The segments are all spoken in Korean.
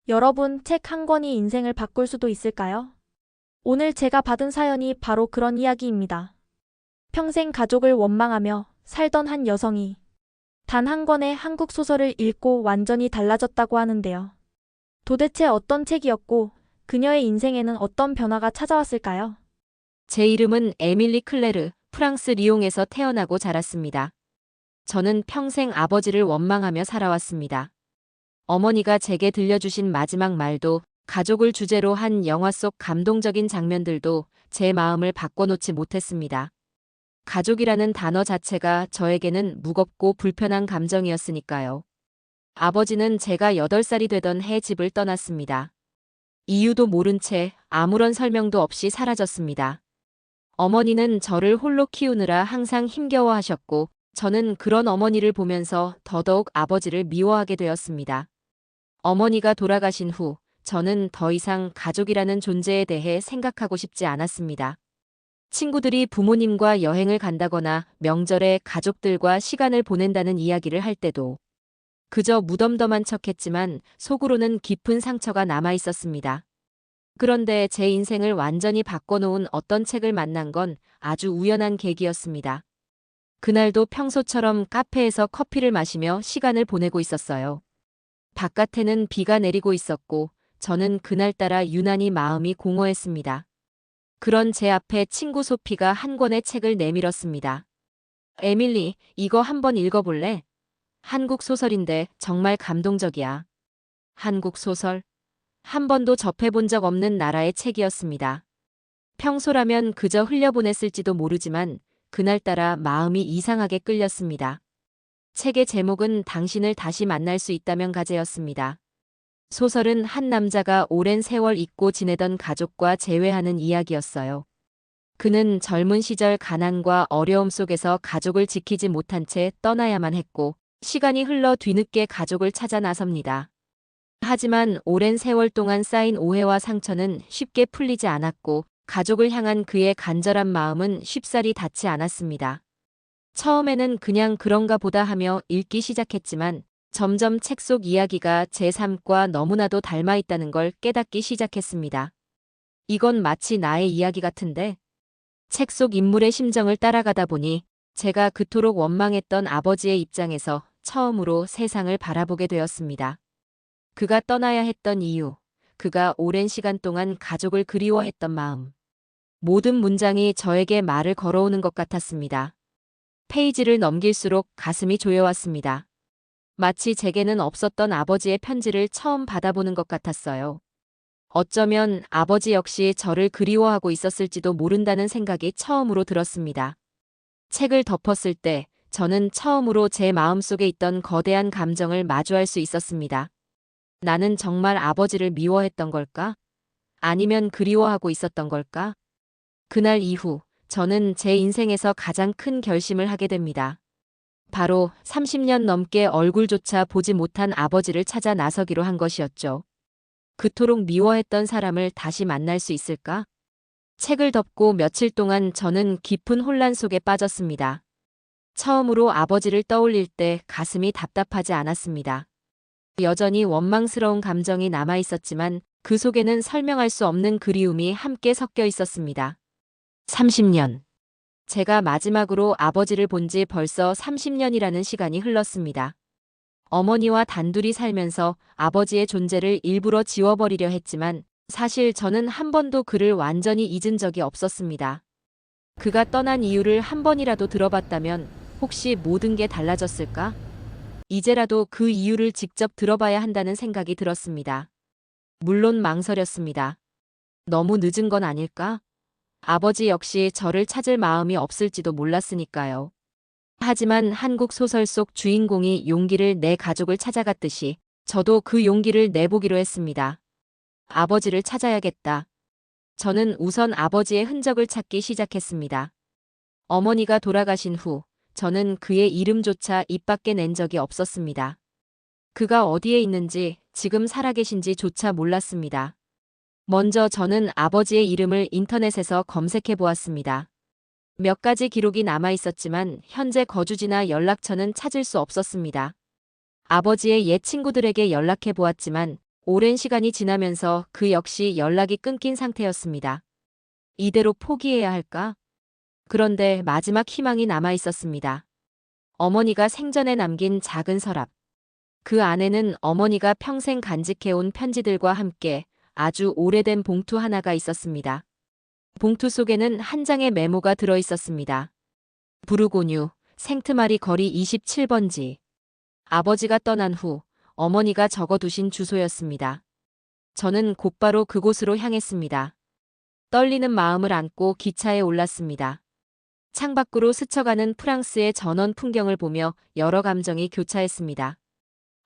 여러분, 책 한 권이 인생을 바꿀 수도 있을까요? 오늘 제가 받은 사연이 바로 그런 이야기입니다. 평생 가족을 원망하며 살던 한 여성이 단 한 권의 한국 소설을 읽고 완전히 달라졌다고 하는데요. 도대체 어떤 책이었고 그녀의 인생에는 어떤 변화가 찾아왔을까요? 제 이름은 에밀리 클레르, 프랑스 리옹에서 태어나고 자랐습니다. 저는 평생 아버지를 원망하며 살아왔습니다. 어머니가 제게 들려주신 마지막 말도, 가족을 주제로 한 영화 속 감동적인 장면들도 제 마음을 바꿔놓지 못했습니다. 가족이라는 단어 자체가 저에게는 무겁고 불편한 감정이었으니까요. 아버지는 제가 8살이 되던 해 집을 떠났습니다. 이유도 모른 채 아무런 설명도 없이 사라졌습니다. 어머니는 저를 홀로 키우느라 항상 힘겨워하셨고, 저는 그런 어머니를 보면서 더더욱 아버지를 미워하게 되었습니다. 어머니가 돌아가신 후, 저는 더 이상 가족이라는 존재에 대해 생각하고 싶지 않았습니다. 친구들이 부모님과 여행을 간다거나 명절에 가족들과 시간을 보낸다는 이야기를 할 때도 그저 무덤덤한 척했지만 속으로는 깊은 상처가 남아 있었습니다. 그런데 제 인생을 완전히 바꿔놓은 어떤 책을 만난 건 아주 우연한 계기였습니다. 그날도 평소처럼 카페에서 커피를 마시며 시간을 보내고 있었어요. 바깥에는 비가 내리고 있었고 저는 그날따라 유난히 마음이 공허했습니다. 그런 제 앞에 친구 소피가 한 권의 책을 내밀었습니다. 에밀리, 이거 한번 읽어볼래? 한국 소설인데 정말 감동적이야. 한국 소설? 한 번도 접해본 적 없는 나라의 책이었습니다. 평소라면 그저 흘려보냈을지도 모르지만 그날따라 마음이 이상하게 끌렸습니다. 책의 제목은 당신을 다시 만날 수 있다면 가제였습니다. 소설은 한 남자가 오랜 세월 잊고 지내던 가족과 재회하는 이야기였어요. 그는 젊은 시절 가난과 어려움 속에서 가족을 지키지 못한 채 떠나야만 했고, 시간이 흘러 뒤늦게 가족을 찾아 나섭니다. 하지만 오랜 세월 동안 쌓인 오해와 상처는 쉽게 풀리지 않았고, 가족을 향한 그의 간절한 마음은 쉽사리 닿지 않았습니다. 처음에는 그냥 그런가 보다 하며 읽기 시작했지만, 점점 책 속 이야기가 제 삶과 너무나도 닮아 있다는 걸 깨닫기 시작했습니다. 이건 마치 나의 이야기 같은데? 책 속 인물의 심정을 따라가다 보니 제가 그토록 원망했던 아버지의 입장에서 처음으로 세상을 바라보게 되었습니다. 그가 떠나야 했던 이유, 그가 오랜 시간 동안 가족을 그리워했던 마음. 모든 문장이 저에게 말을 걸어오는 것 같았습니다. 페이지를 넘길수록 가슴이 조여왔습니다. 마치 제게는 없었던 아버지의 편지를 처음 받아보는 것 같았어요. 어쩌면 아버지 역시 저를 그리워하고 있었을지도 모른다는 생각이 처음으로 들었습니다. 책을 덮었을 때 저는 처음으로 제 마음속에 있던 거대한 감정을 마주할 수 있었습니다. 나는 정말 아버지를 미워했던 걸까? 아니면 그리워하고 있었던 걸까? 그날 이후 저는 제 인생에서 가장 큰 결심을 하게 됩니다. 바로 30년 넘게 얼굴조차 보지 못한 아버지를 찾아 나서기로 한 것이었죠. 그토록 미워했던 사람을 다시 만날 수 있을까? 책을 덮고 며칠 동안 저는 깊은 혼란 속에 빠졌습니다. 처음으로 아버지를 떠올릴 때 가슴이 답답하지 않았습니다. 여전히 원망스러운 감정이 남아 있었지만 그 속에는 설명할 수 없는 그리움이 함께 섞여 있었습니다. 30년. 제가 마지막으로 아버지를 본 지 벌써 30년이라는 시간이 흘렀습니다. 어머니와 단둘이 살면서 아버지의 존재를 일부러 지워버리려 했지만 사실 저는 한 번도 그를 완전히 잊은 적이 없었습니다. 그가 떠난 이유를 한 번이라도 들어봤다면 혹시 모든 게 달라졌을까? 이제라도 그 이유를 직접 들어봐야 한다는 생각이 들었습니다. 물론 망설였습니다. 너무 늦은 건 아닐까? 아버지 역시 저를 찾을 마음이 없을지도 몰랐으니까요. 하지만 한국 소설 속 주인공이 용기를 내 가족을 찾아갔듯이 저도 그 용기를 내보기로 했습니다. 아버지를 찾아야겠다. 저는 우선 아버지의 흔적을 찾기 시작했습니다. 어머니가 돌아가신 후 저는 그의 이름조차 입 밖에 낸 적이 없었습니다. 그가 어디에 있는지, 지금 살아계신지조차 몰랐습니다. 먼저 저는 아버지의 이름을 인터넷에서 검색해 보았습니다. 몇 가지 기록이 남아 있었지만 현재 거주지나 연락처는 찾을 수 없었습니다. 아버지의 옛 친구들에게 연락해 보았지만 오랜 시간이 지나면서 그 역시 연락이 끊긴 상태였습니다. 이대로 포기해야 할까? 그런데 마지막 희망이 남아 있었습니다. 어머니가 생전에 남긴 작은 서랍. 그 안에는 어머니가 평생 간직해온 편지들과 함께 아주 오래된 봉투 하나가 있었습니다. 봉투 속에는 한 장의 메모가 들어 있었습니다. 부르고뉴, 생트마리 거리 27번지. 아버지가 떠난 후 어머니가 적어두신 주소였습니다. 저는 곧바로 그곳으로 향했습니다. 떨리는 마음을 안고 기차에 올랐습니다. 창밖으로 스쳐가는 프랑스의 전원 풍경을 보며 여러 감정이 교차했습니다.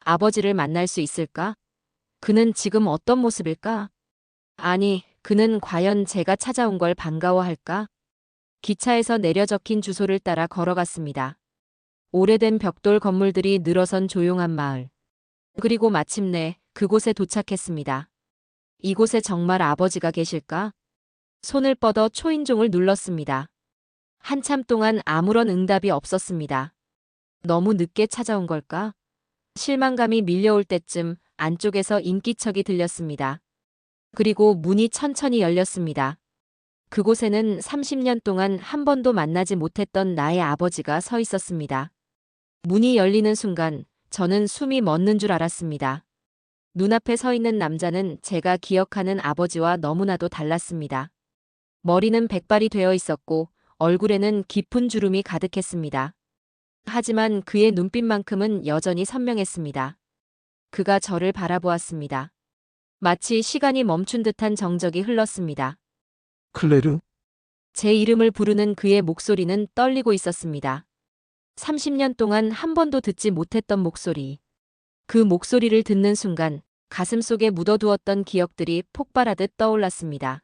아버지를 만날 수 있을까? 그는 지금 어떤 모습일까? 아니, 그는 과연 제가 찾아온 걸 반가워할까? 기차에서 내려 적힌 주소를 따라 걸어갔습니다. 오래된 벽돌 건물들이 늘어선 조용한 마을. 그리고 마침내 그곳에 도착했습니다. 이곳에 정말 아버지가 계실까? 손을 뻗어 초인종을 눌렀습니다. 한참 동안 아무런 응답이 없었습니다. 너무 늦게 찾아온 걸까? 실망감이 밀려올 때쯤 안쪽에서 인기척이 들렸습니다. 그리고 문이 천천히 열렸습니다. 그곳에는 30년 동안 한 번도 만나지 못했던 나의 아버지가 서 있었습니다. 문이 열리는 순간 저는 숨이 멎는 줄 알았습니다. 눈앞에 서 있는 남자는 제가 기억하는 아버지와 너무나도 달랐습니다. 머리는 백발이 되어 있었고 얼굴에는 깊은 주름이 가득했습니다. 하지만 그의 눈빛만큼은 여전히 선명했습니다. 그가 저를 바라보았습니다. 마치 시간이 멈춘 듯한 정적이 흘렀습니다. 클레르? 제 이름을 부르는 그의 목소리는 떨리고 있었습니다. 30년 동안 한 번도 듣지 못했던 목소리. 그 목소리를 듣는 순간 가슴속에 묻어두었던 기억들이 폭발하듯 떠올랐습니다.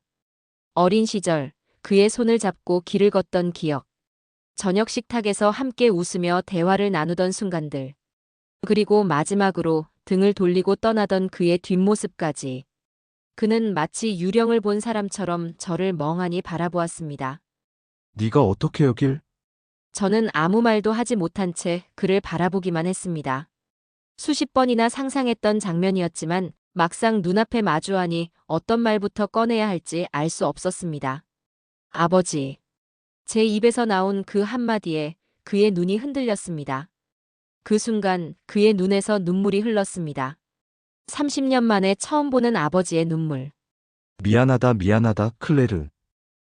어린 시절, 그의 손을 잡고 길을 걷던 기억. 저녁 식탁에서 함께 웃으며 대화를 나누던 순간들. 그리고 마지막으로 등을 돌리고 떠나던 그의 뒷모습까지. 그는 마치 유령을 본 사람처럼 저를 멍하니 바라보았습니다. 네가 어떻게 여길? 저는 아무 말도 하지 못한 채 그를 바라보기만 했습니다. 수십 번이나 상상했던 장면이었지만 막상 눈앞에 마주하니 어떤 말부터 꺼내야 할지 알 수 없었습니다. 아버지. 제 입에서 나온 그 한마디에 그의 눈이 흔들렸습니다. 그 순간 그의 눈에서 눈물이 흘렀습니다. 30년 만에 처음 보는 아버지의 눈물. 미안하다, 클레르.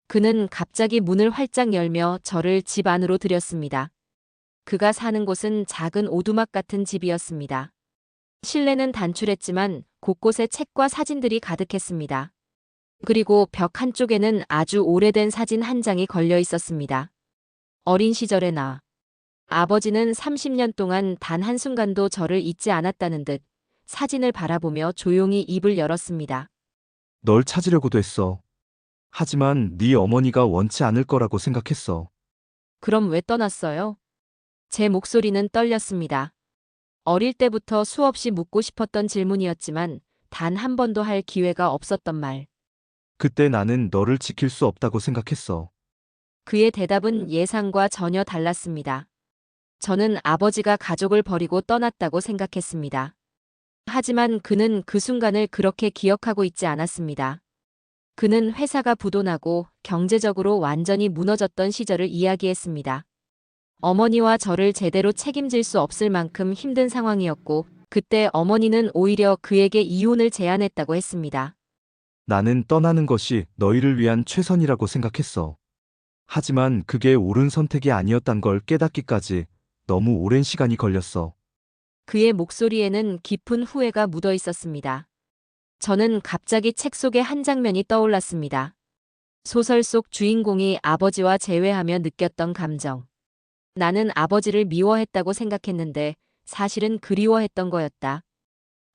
그는 갑자기 문을 활짝 열며 저를 집 안으로 들였습니다. 그가 사는 곳은 작은 오두막 같은 집이었습니다. 실내는 단출했지만 곳곳에 책과 사진들이 가득했습니다. 그리고 벽 한쪽에는 아주 오래된 사진 한 장이 걸려 있었습니다. 어린 시절의 나. 아버지는 30년 동안 단 한순간도 저를 잊지 않았다는 듯 사진을 바라보며 조용히 입을 열었습니다. 널 찾으려고도 했어. 하지만 네 어머니가 원치 않을 거라고 생각했어. 그럼 왜 떠났어요? 제 목소리는 떨렸습니다. 어릴 때부터 수없이 묻고 싶었던 질문이었지만 단 한 번도 할 기회가 없었던 말. 그때 나는 너를 지킬 수 없다고 생각했어. 그의 대답은 예상과 전혀 달랐습니다. 저는 아버지가 가족을 버리고 떠났다고 생각했습니다. 하지만 그는 그 순간을 그렇게 기억하고 있지 않았습니다. 그는 회사가 부도나고 경제적으로 완전히 무너졌던 시절을 이야기했습니다. 어머니와 저를 제대로 책임질 수 없을 만큼 힘든 상황이었고 그때 어머니는 오히려 그에게 이혼을 제안했다고 했습니다. 나는 떠나는 것이 너희를 위한 최선이라고 생각했어. 하지만 그게 옳은 선택이 아니었단 걸 깨닫기까지 너무 오랜 시간이 걸렸어. 그의 목소리에는 깊은 후회가 묻어 있었습니다. 저는 갑자기 책 속의 한 장면이 떠올랐습니다. 소설 속 주인공이 아버지와 재회하며 느꼈던 감정. 나는 아버지를 미워했다고 생각했는데 사실은 그리워했던 거였다.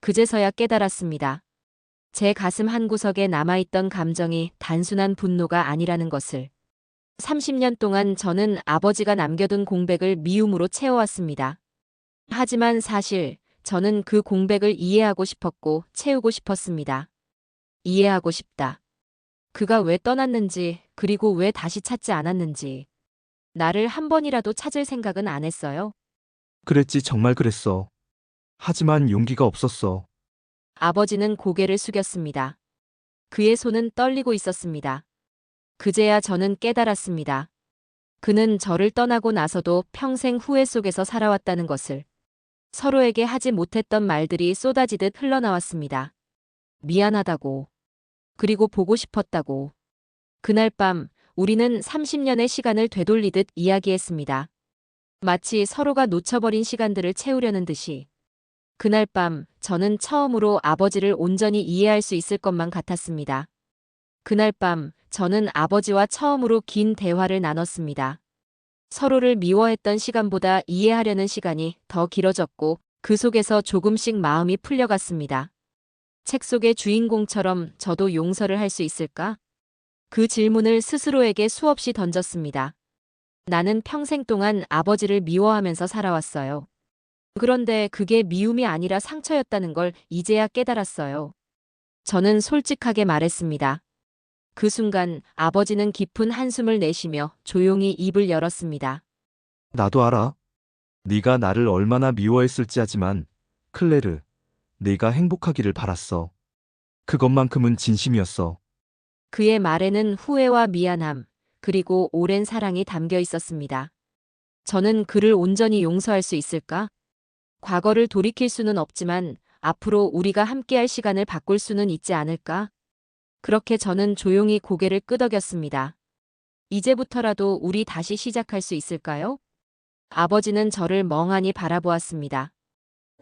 그제서야 깨달았습니다. 제 가슴 한구석에 남아있던 감정이 단순한 분노가 아니라는 것을. 30년 동안 저는 아버지가 남겨둔 공백을 미움으로 채워왔습니다. 하지만 사실 저는 그 공백을 이해하고 싶었고 채우고 싶었습니다. 이해하고 싶다. 그가 왜 떠났는지 그리고 왜 다시 찾지 않았는지. 나를 한 번이라도 찾을 생각은 안 했어요. 그랬지, 정말 그랬어. 하지만 용기가 없었어. 아버지는 고개를 숙였습니다. 그의 손은 떨리고 있었습니다. 그제야 저는 깨달았습니다. 그는 저를 떠나고 나서도 평생 후회 속에서 살아왔다는 것을. 서로에게 하지 못했던 말들이 쏟아지듯 흘러나왔습니다. 미안하다고. 그리고 보고 싶었다고. 그날 밤 우리는 30년의 시간을 되돌리듯 이야기했습니다. 마치 서로가 놓쳐버린 시간들을 채우려는 듯이. 그날 밤 저는 처음으로 아버지를 온전히 이해할 수 있을 것만 같았습니다. 그날 밤 저는 아버지와 처음으로 긴 대화를 나눴습니다. 서로를 미워했던 시간보다 이해하려는 시간이 더 길어졌고 그 속에서 조금씩 마음이 풀려갔습니다. 책 속의 주인공처럼 저도 용서를 할 수 있을까? 그 질문을 스스로에게 수없이 던졌습니다. 나는 평생 동안 아버지를 미워하면서 살아왔어요. 그런데 그게 미움이 아니라 상처였다는 걸 이제야 깨달았어요. 저는 솔직하게 말했습니다. 그 순간 아버지는 깊은 한숨을 내쉬며 조용히 입을 열었습니다. 나도 알아. 네가 나를 얼마나 미워했을지 하지만 클레르, 네가 행복하기를 바랐어. 그것만큼은 진심이었어. 그의 말에는 후회와 미안함, 그리고 오랜 사랑이 담겨 있었습니다. 저는 그를 온전히 용서할 수 있을까? 과거를 돌이킬 수는 없지만 앞으로 우리가 함께할 시간을 바꿀 수는 있지 않을까? 그렇게 저는 조용히 고개를 끄덕였습니다. 이제부터라도 우리 다시 시작할 수 있을까요? 아버지는 저를 멍하니 바라보았습니다.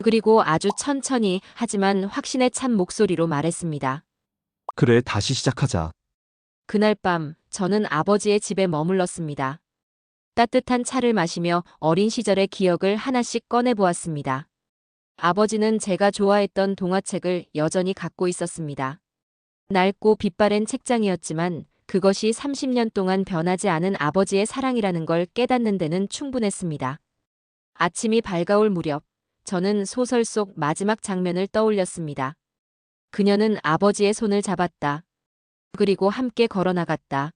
그리고 아주 천천히 하지만 확신에 찬 목소리로 말했습니다. 그래, 다시 시작하자. 그날 밤 저는 아버지의 집에 머물렀습니다. 따뜻한 차를 마시며 어린 시절의 기억을 하나씩 꺼내보았습니다. 아버지는 제가 좋아했던 동화책을 여전히 갖고 있었습니다. 낡고 빛바랜 책장이었지만 그것이 30년 동안 변하지 않은 아버지의 사랑이라는 걸 깨닫는 데는 충분했습니다. 아침이 밝아올 무렵 저는 소설 속 마지막 장면을 떠올렸습니다. 그녀는 아버지의 손을 잡았다. 그리고 함께 걸어나갔다.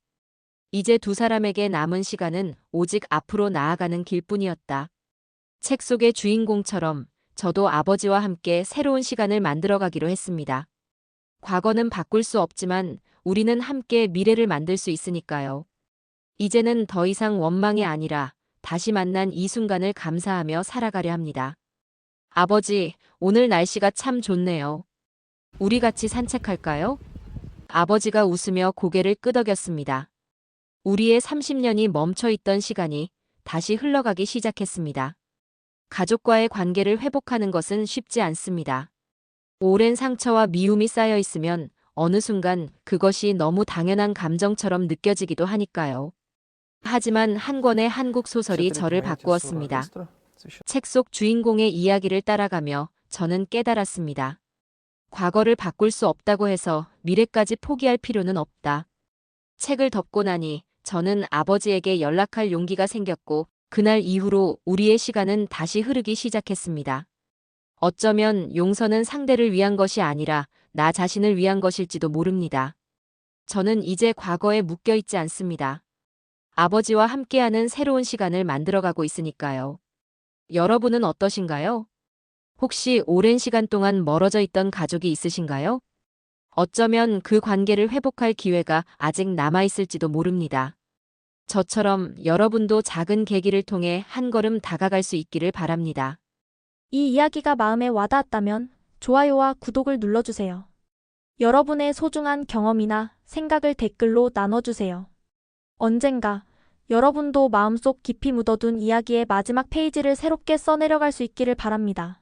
이제 두 사람에게 남은 시간은 오직 앞으로 나아가는 길뿐이었다. 책 속의 주인공처럼 저도 아버지와 함께 새로운 시간을 만들어가기로 했습니다. 과거는 바꿀 수 없지만 우리는 함께 미래를 만들 수 있으니까요. 이제는 더 이상 원망이 아니라 다시 만난 이 순간을 감사하며 살아가려 합니다. 아버지, 오늘 날씨가 참 좋네요. 우리 같이 산책할까요? 아버지가 웃으며 고개를 끄덕였습니다. 우리의 30년이 멈춰있던 시간이 다시 흘러가기 시작했습니다. 가족과의 관계를 회복하는 것은 쉽지 않습니다. 오랜 상처와 미움이 쌓여 있으면 어느 순간 그것이 너무 당연한 감정처럼 느껴지기도 하니까요. 하지만 한 권의 한국 소설이 저를 바꾸었습니다. 책 속 주인공의 이야기를 따라가며 저는 깨달았습니다. 과거를 바꿀 수 없다고 해서 미래까지 포기할 필요는 없다. 책을 덮고 나니 저는 아버지에게 연락할 용기가 생겼고 그날 이후로 우리의 시간은 다시 흐르기 시작했습니다. 어쩌면 용서는 상대를 위한 것이 아니라 나 자신을 위한 것일지도 모릅니다. 저는 이제 과거에 묶여 있지 않습니다. 아버지와 함께하는 새로운 시간을 만들어가고 있으니까요. 여러분은 어떠신가요? 혹시 오랜 시간 동안 멀어져 있던 가족이 있으신가요? 어쩌면 그 관계를 회복할 기회가 아직 남아있을지도 모릅니다. 저처럼 여러분도 작은 계기를 통해 한 걸음 다가갈 수 있기를 바랍니다. 이 이야기가 마음에 와닿았다면 좋아요와 구독을 눌러주세요. 여러분의 소중한 경험이나 생각을 댓글로 나눠주세요. 언젠가 여러분도 마음속 깊이 묻어둔 이야기의 마지막 페이지를 새롭게 써내려갈 수 있기를 바랍니다.